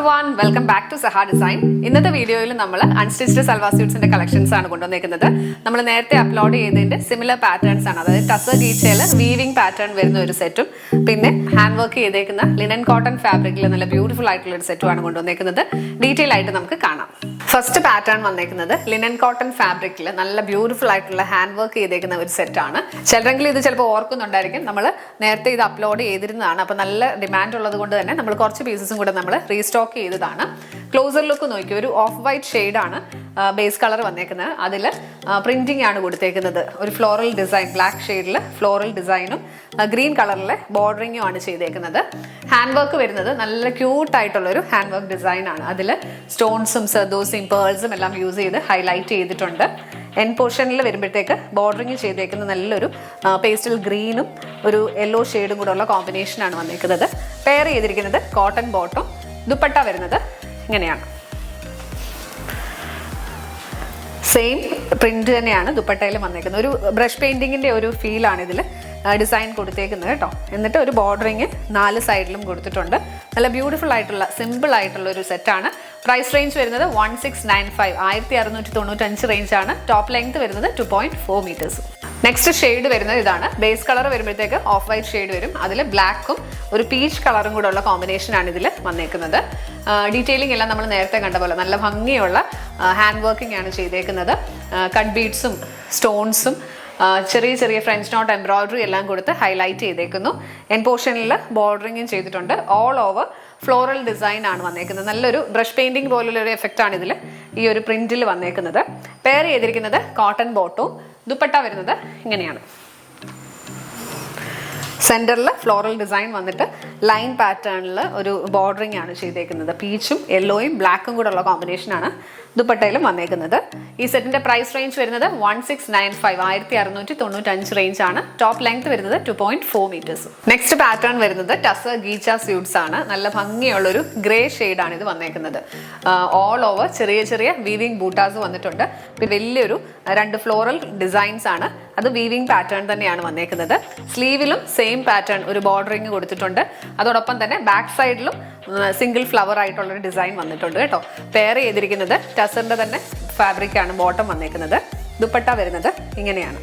everyone, welcome back to Saha Design. ഇന്നത്തെ വീഡിയോയിൽ നമ്മൾ അൺസ്റ്റിച്ച്ഡ് സൽവാർ സ്യൂട്ട്സിന്റെ കളക്ഷൻസ് ആണ് കൊണ്ടുവന്നിരിക്കുന്നത്. നമ്മൾ നേരത്തെ അപ്ലോഡ് ചെയ്തതിന്റെ സിമിലർ പാറ്റേൺസ് ആണ്, അതായത് ടസർ ഗീച്ചയിൽ വീവിംഗ് പാറ്റേൺ വരുന്ന ഒരു സെറ്റും പിന്നെ ഹാൻഡ് വർക്ക് ചെയ്തേക്കുന്ന ലിനൻ കോട്ടൺ ഫാബ്രിക്കിൽ നല്ല ബ്യൂട്ടിഫുൾ ആയിട്ടുള്ള ഒരു സെറ്റും ആണ് കൊണ്ടുവന്നിരിക്കുന്നത്. ഡീറ്റെയിൽ ആയിട്ട് നമുക്ക് കാണാം. ഫസ്റ്റ് പാറ്റേൺ വന്നേക്കുന്നത് ലിനൻ കോട്ടൺ ഫാബ്രിക്കിൽ നല്ല ബ്യൂട്ടിഫുൾ ആയിട്ടുള്ള ഹാൻഡ് വർക്ക് ചെയ്തേക്കുന്ന ഒരു സെറ്റാണ്. ചിലരെങ്കിലും ഇത് ചിലപ്പോൾ ഓർക്കുന്നുണ്ടായിരിക്കും, നമ്മൾ നേരത്തെ ഇത് അപ്ലോഡ് ചെയ്തിരുന്നതാണ്. അപ്പോൾ നല്ല ഡിമാൻഡ് ഉള്ളത് കൊണ്ട് തന്നെ നമ്മൾ കുറച്ച് പീസസും കൂടെ നമ്മൾ റീസ്റ്റോക്ക് ചെയ്തതാണ്. ക്ലോസർ ലുക്ക് നോക്കി, ഒരു ഓഫ് വൈറ്റ് ഷെയ്ഡാണ് ബേസ് കളർ വന്നേക്കുന്നത്. അതിൽ പ്രിന്റിംഗ് ആണ് കൊടുത്തേക്കുന്നത്. ഒരു ഫ്ലോറൽ ഡിസൈൻ, ബ്ലാക്ക് ഷെയ്ഡിൽ ഫ്ലോറൽ ഡിസൈനും ഗ്രീൻ കളറിലെ ബോർഡറിങ്ങും ആണ് ചെയ്തേക്കുന്നത്. ഹാൻഡ് വർക്ക് വരുന്നത് നല്ല ക്യൂട്ട് ആയിട്ടുള്ളൊരു ഹാൻഡ് വർക്ക് ഡിസൈൻ ആണ്. അതിൽ സ്റ്റോൺസും സർദോസും പേൾസും എല്ലാം യൂസ് ചെയ്ത് ഹൈലൈറ്റ് ചെയ്തിട്ടുണ്ട്. എൻ പോർഷനിൽ വരുമ്പോഴത്തേക്ക് ബോർഡറിങ് ചെയ്തേക്കുന്ന നല്ലൊരു പേസ്റ്റൽ ഗ്രീനും ഒരു യെല്ലോ ഷെയ്ഡും കൂടെ ഉള്ള കോമ്പിനേഷനാണ് വന്നേക്കുന്നത്. പെയർ ചെയ്തിരിക്കുന്നത് കോട്ടൺ ബോട്ടം. ദുപ്പട്ട വരുന്നത് ഇങ്ങനെയാണ്, സെയിം പ്രിന്റ് തന്നെയാണ് ദുപ്പട്ടയിൽ വന്നേക്കുന്നത്. ഒരു ബ്രഷ് പെയിന്റിങ്ങിന്റെ ഒരു ഫീലാണ് ഇതിൽ ഡിസൈൻ കൊടുത്തേക്കുന്നത് കേട്ടോ. എന്നിട്ട് ഒരു ബോർഡറിങ് 4 സൈഡിലും കൊടുത്തിട്ടുണ്ട്. നല്ല ബ്യൂട്ടിഫുൾ ആയിട്ടുള്ള സിമ്പിൾ ആയിട്ടുള്ള ഒരു സെറ്റാണ്. പ്രൈസ് റേഞ്ച് വരുന്നത് 1695, 1695 റേഞ്ച് ആണ്. ടോപ്പ് ലെങ്ത് വരുന്നത് 2.4 മീറ്റേഴ്സ്. നെക്സ്റ്റ് ഷെയ്ഡ് വരുന്നത് ഇതാണ്. ബേസ് കളർ വരുമ്പോഴത്തേക്ക് ഓഫ് വൈറ്റ് ഷെയ്ഡ് വരും. അതിൽ ബ്ലാക്കും ഒരു പീച്ച് കളറും കൂടെ ഉള്ള കോമ്പിനേഷനാണ് ഇതിൽ വന്നേക്കുന്നത്. ഡീറ്റെയിലിംഗ് എല്ലാം നമ്മൾ നേരത്തെ കണ്ട പോലെ നല്ല ഭംഗിയുള്ള ഹാൻഡ് വർക്കിംഗ് ആണ് ചെയ്തേക്കുന്നത്. കട്ട് ബീഡ്സും സ്റ്റോൺസും ചെറിയ ചെറിയ ഫ്രഞ്ച് നോട്ട് എംബ്രോയിഡറി എല്ലാം കൊടുത്ത് ഹൈലൈറ്റ് ചെയ്തേക്കുന്നു. എൻ പോർഷനിൽ ബോർഡറിങ്ങും ചെയ്തിട്ടുണ്ട്. ഓൾ ഓവർ ഫ്ലോറൽ ഡിസൈൻ ആണ് വന്നേക്കുന്നത്. നല്ലൊരു ബ്രഷ് പെയിന്റിംഗ് പോലുള്ള ഒരു എഫക്റ്റ് ആണ് ഇതിൽ ഈ ഒരു പ്രിന്റിൽ വന്നേക്കുന്നത്. പെയർ ചെയ്തിരിക്കുന്നത് കോട്ടൺ ബോട്ടവും. ദുപ്പട്ട വരുന്നത് ഇങ്ങനെയാണ്. സെന്ററിൽ ഫ്ലോറൽ ഡിസൈൻ വന്നിട്ട് ലൈൻ പാറ്റേണിൽ ഒരു ബോർഡറിംഗ് ആണ് ചെയ്തേക്കുന്നത്. പീച്ചും യെല്ലോയും ബ്ലാക്കും കൂടെ ഉള്ള കോമ്പിനേഷനാണ് ദുപ്പട്ടയിലും വന്നേക്കുന്നത്. ഈ സെറ്റിന്റെ പ്രൈസ് റേഞ്ച് വരുന്നത് 1695, 1695 റേഞ്ച് ആണ്. ടോപ്പ് ലെങ്ത് വരുന്നത് 2.4 മീറ്റേഴ്സ്. നെക്സ്റ്റ് പാറ്റേൺ വരുന്നത് ടസർ ഗീച്ച സ്യൂട്ട്സ് ആണ്. നല്ല ഭംഗിയുള്ളൊരു ഗ്രേ ഷെയ്ഡാണ് ഇത് വന്നേക്കുന്നത്. ഓൾ ഓവർ ചെറിയ ചെറിയ വീവിംഗ് ബൂട്ടാസ് വന്നിട്ടുണ്ട്. പിന്നെ വലിയൊരു 2 ഫ്ലോറൽ ഡിസൈൻസ് ആണ്. അത് വീവിംഗ് പാറ്റേൺ തന്നെയാണ് വന്നേക്കുന്നത്. സ്ലീവിലും സെയിം പാറ്റേൺ ഒരു ബോർഡറിങ് കൊടുത്തിട്ടുണ്ട്. അതോടൊപ്പം തന്നെ ബാക്ക് സൈഡിലും സിംഗിൾ ഫ്ലവർ ആയിട്ടുള്ള ഒരു ഡിസൈൻ വന്നിട്ടുണ്ട് കേട്ടോ. പെയർ ചെയ്തിരിക്കുന്നത് ടസറിന്റെ തന്നെ ഫാബ്രിക് ആണ് ബോട്ടം വന്നേക്കുന്നത്. ദുപ്പട്ട വരുന്നത് ഇങ്ങനെയാണ്.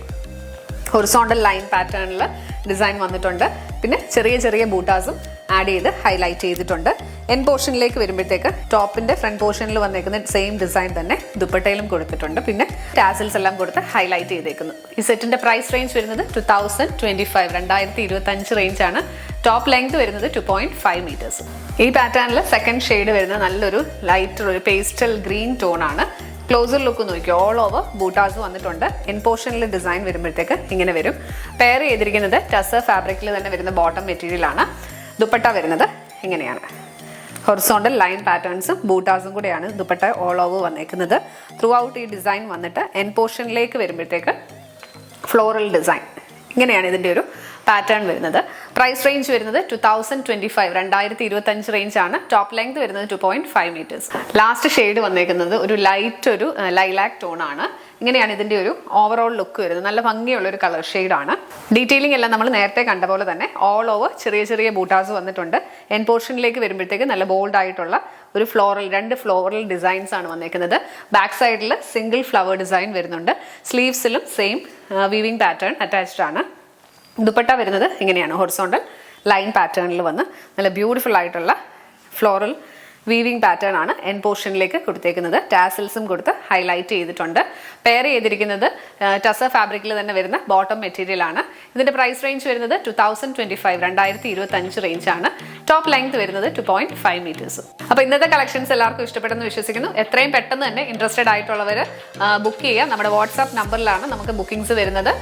ഹൊറിസോണ്ടൽ ലൈൻ പാറ്റേണിൽ ഡിസൈൻ വന്നിട്ടുണ്ട്. പിന്നെ ചെറിയ ചെറിയ ബൂട്ടാസും ആഡ് ചെയ്ത് ഹൈലൈറ്റ് ചെയ്തിട്ടുണ്ട്. എൻ പോർഷനിലേക്ക് വരുമ്പോഴത്തേക്ക് ടോപ്പിന്റെ ഫ്രണ്ട് പോർഷനിൽ വന്നേക്കുന്ന സെയിം ഡിസൈൻ തന്നെ ദുപ്പട്ടയിലും കൊടുത്തിട്ടുണ്ട്. പിന്നെ ടാസിൽസ് എല്ലാം കൊടുത്ത് ഹൈലൈറ്റ് ചെയ്തേക്കുന്നു. ഈ സെറ്റിന്റെ പ്രൈസ് റേഞ്ച് വരുന്നത് 2025, 2025 റേഞ്ച് ആണ്. ടോപ്പ് ലെങ്ത് വരുന്നത് 2.5 മീറ്റേഴ്സ്. ഈ പാറ്റേണിൽ സെക്കൻഡ് ഷെയ്ഡ് വരുന്നത് നല്ലൊരു ലൈറ്റ് ഒരു പേസ്റ്റൽ ഗ്രീൻ ടോൺ ആണ്. ക്ലോസർ ലുക്ക് നോക്കി, ഓൾ ഓവർ ബൂട്ടാസ് വന്നിട്ടുണ്ട്. എൻ പോർഷനിൽ ഡിസൈൻ വരുമ്പോഴത്തേക്ക് ഇങ്ങനെ വരും. പെയർ ചെയ്തിരിക്കുന്നത് ടസർ ഫാബ്രിക്കിൽ തന്നെ വരുന്ന ബോട്ടം മെറ്റീരിയൽ ആണ്. ദുപ്പട്ട വരുന്നത് ഇങ്ങനെയാണ്. ഹൊറിസോണ്ടൽ ലൈൻ പാറ്റേൺസും ബൂട്ടാസും കൂടെയാണ് ദുപ്പട്ട ഓൾ ഓവർ വന്നേക്കുന്നത്. ത്രൂ ഔട്ട് ഈ ഡിസൈൻ വന്നിട്ട് എൻ പോർഷനിലേക്ക് വരുമ്പോഴത്തേക്ക് ഫ്ലോറൽ ഡിസൈൻ ഇങ്ങനെയാണ് ഇതിൻ്റെ ഒരു പാറ്റേൺ വരുന്നത്. പ്രൈസ് റേഞ്ച് വരുന്നത് 2025, 2025 റേഞ്ച് ആണ്. ടോപ്പ് ലെങ്ത് വരുന്നത് 2.5 മീറ്റേഴ്സ്. ലാസ്റ്റ് ഷെയ്ഡ് വന്നേക്കുന്നത് ഒരു ലൈറ്റ് ഒരു ലൈലാക്ക് ടോൺ ആണ്. ഇങ്ങനെയാണ് ഇതിന്റെ ഒരു ഓവറോൾ ലുക്ക് വരുന്നത്. നല്ല ഭംഗിയുള്ള ഒരു കളർ ഷെയ്ഡാണ്. ഡീറ്റെയിലിംഗ് എല്ലാം നമ്മൾ നേരത്തെ കണ്ട പോലെ തന്നെ ഓൾ ഓവർ ചെറിയ ചെറിയ ബൂട്ടാസ് വന്നിട്ടുണ്ട്. എൻ പോർഷനിലേക്ക് വരുമ്പോഴത്തേക്ക് നല്ല ബോൾഡ് ആയിട്ടുള്ള ഒരു ഫ്ലോറൽ 2 ഫ്ലോറൽ ഡിസൈൻസ് ആണ് വന്നേക്കുന്നത്. ബാക്ക് സൈഡിൽ സിംഗിൾ ഫ്ലവർ ഡിസൈൻ വരുന്നുണ്ട്. സ്ലീവ്സിലും സെയിം വീവിംഗ് പാറ്റേൺ അറ്റാച്ച്ഡ് ആണ്. ദുപ്പട്ട വരുന്നത് ഇങ്ങനെയാണ്. ഹൊറിസോണ്ടൽ ലൈൻ പാറ്റേണിൽ വന്ന് നല്ല ബ്യൂട്ടിഫുൾ ആയിട്ടുള്ള ഫ്ലോറൽ വീവിംഗ് പാറ്റേൺ ആണ് എൻ പോർഷനിലേക്ക് കൊടുത്തേക്കുന്നത്. ടാസിൽസും കൊടുത്ത് ഹൈലൈറ്റ് ചെയ്തിട്ടുണ്ട്. പെയർ ചെയ്തിരിക്കുന്നത് ടസർ ഫാബ്രിക്കിൽ തന്നെ വരുന്ന ബോട്ടം മെറ്റീരിയൽ ആണ്. ഇതിന്റെ പ്രൈസ് റേഞ്ച് വരുന്നത് 2025, 2025 റേഞ്ച് ആണ്. ടോപ്പ് ലെങ്ത് വരുന്നത് 2.5 മീറ്റേഴ്സ്. അപ്പോൾ ഇന്നത്തെ കളക്ഷൻസ് എല്ലാവർക്കും ഇഷ്ടപ്പെട്ടെന്ന് വിശ്വസിക്കുന്നു. എത്രയും പെട്ടെന്ന് തന്നെ ഇൻട്രസ്റ്റഡ് ആയിട്ടുള്ളവർ ബുക്ക് ചെയ്യുക. നമ്മുടെ വാട്സാപ്പ് നമ്പറിലാണ് നമുക്ക് ബുക്കിംഗ്സ് വരുന്നത്.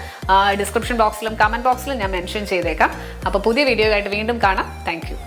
ഡിസ്ക്രിപ്ഷൻ ബോക്സിലും കമന്റ് ബോക്സിലും ഞാൻ മെൻഷൻ ചെയ്തേക്കാം. അപ്പോൾ പുതിയ വീഡിയോ ആയിട്ട് വീണ്ടും കാണാം. Thank you.